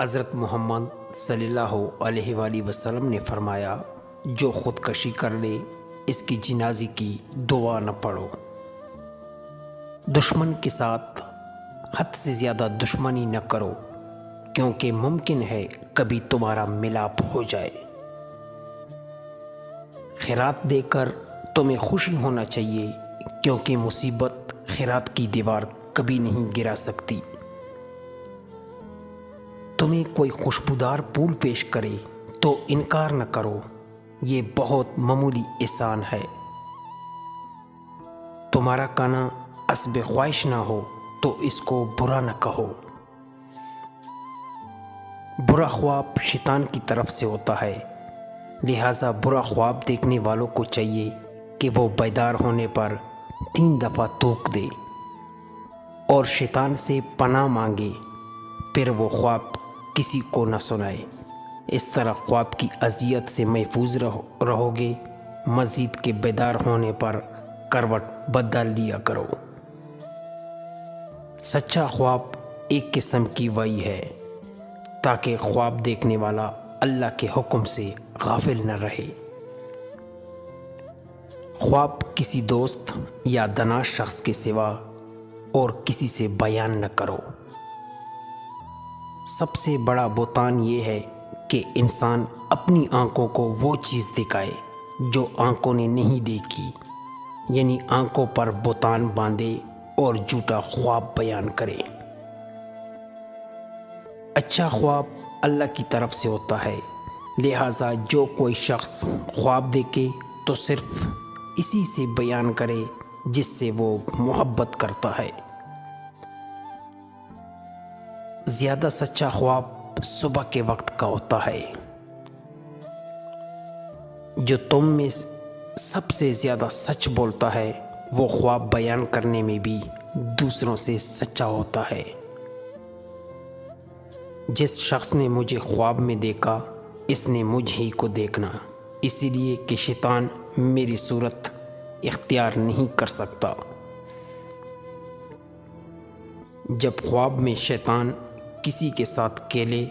حضرت محمد صلی اللہ علیہ وآلہ وسلم نے فرمایا، جو خودکشی کر لے اس کی جنازے کی دعا نہ پڑھو۔ دشمن کے ساتھ حد سے زیادہ دشمنی نہ کرو، کیونکہ ممکن ہے کبھی تمہارا ملاپ ہو جائے۔ خیرات دے کر تمہیں خوشی ہونا چاہیے، کیونکہ مصیبت خیرات کی دیوار کبھی نہیں گرا سکتی۔ تمہیں کوئی خوشبودار پھول پیش کرے تو انکار نہ کرو، یہ بہت معمولی احسان ہے۔ تمہارا کہنا حسب خواہش نہ ہو تو اس کو برا نہ کہو۔ برا خواب شیطان کی طرف سے ہوتا ہے، لہٰذا برا خواب دیکھنے والوں کو چاہیے کہ وہ بیدار ہونے پر 3 دفعہ تھوک دے اور شیطان سے پناہ مانگے، پھر وہ خواب کسی کو نہ سنائے۔ اس طرح خواب کی اذیت سے محفوظ رہو گے۔ مزید کے بیدار ہونے پر کروٹ بدل لیا کرو۔ سچا خواب ایک قسم کی وحی ہے، تاکہ خواب دیکھنے والا اللہ کے حکم سے غافل نہ رہے۔ خواب کسی دوست یا دانا شخص کے سوا اور کسی سے بیان نہ کرو۔ سب سے بڑا بہتان یہ ہے کہ انسان اپنی آنکھوں کو وہ چیز دکھائے جو آنکھوں نے نہیں دیکھی، یعنی آنکھوں پر بہتان باندھے اور جھوٹا خواب بیان کرے۔ اچھا خواب اللہ کی طرف سے ہوتا ہے، لہٰذا جو کوئی شخص خواب دیکھے تو صرف اسی سے بیان کرے جس سے وہ محبت کرتا ہے۔ زیادہ سچا خواب صبح کے وقت کا ہوتا ہے۔ جو تم میں سب سے زیادہ سچ بولتا ہے وہ خواب بیان کرنے میں بھی دوسروں سے سچا ہوتا ہے۔ جس شخص نے مجھے خواب میں دیکھا اس نے مجھ ہی کو دیکھنا، اسی لیے کہ شیطان میری صورت اختیار نہیں کر سکتا۔ جب خواب میں شیطان کسی کے ساتھ کھیلے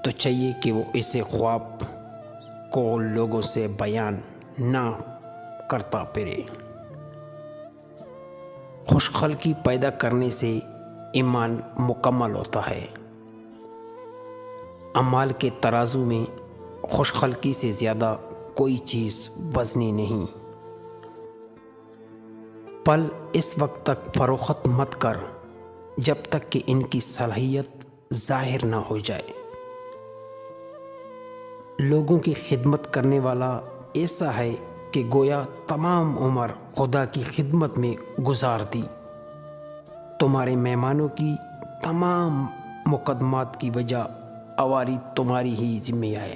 تو چاہیے کہ وہ اسے خواب کو لوگوں سے بیان نہ کرتا پھرے۔ خوش خلقی پیدا کرنے سے ایمان مکمل ہوتا ہے۔ اعمال کے ترازو میں خوش خلقی سے زیادہ کوئی چیز وزنی نہیں۔ پل اس وقت تک فروخت مت کر جب تک کہ ان کی صلاحیت ظاہر نہ ہو جائے۔ لوگوں کی خدمت کرنے والا ایسا ہے کہ گویا تمام عمر خدا کی خدمت میں گزار دی۔ تمہارے مہمانوں کی تمام مقدمات کی وجہ آواری تمہاری ہی ذمہ ہے۔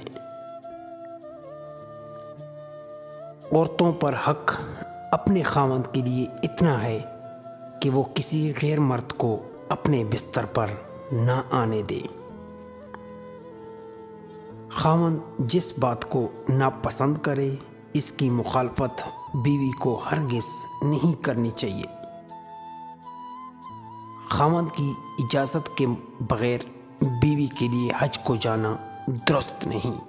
عورتوں پر حق اپنے خاوند کے لیے اتنا ہے کہ وہ کسی غیر مرد کو اپنے بستر پر نہ آنے دے۔ خاوند جس بات کو ناپسند کرے اس کی مخالفت بیوی کو ہرگز نہیں کرنی چاہیے۔ خاوند کی اجازت کے بغیر بیوی کے لیے حج کو جانا درست نہیں۔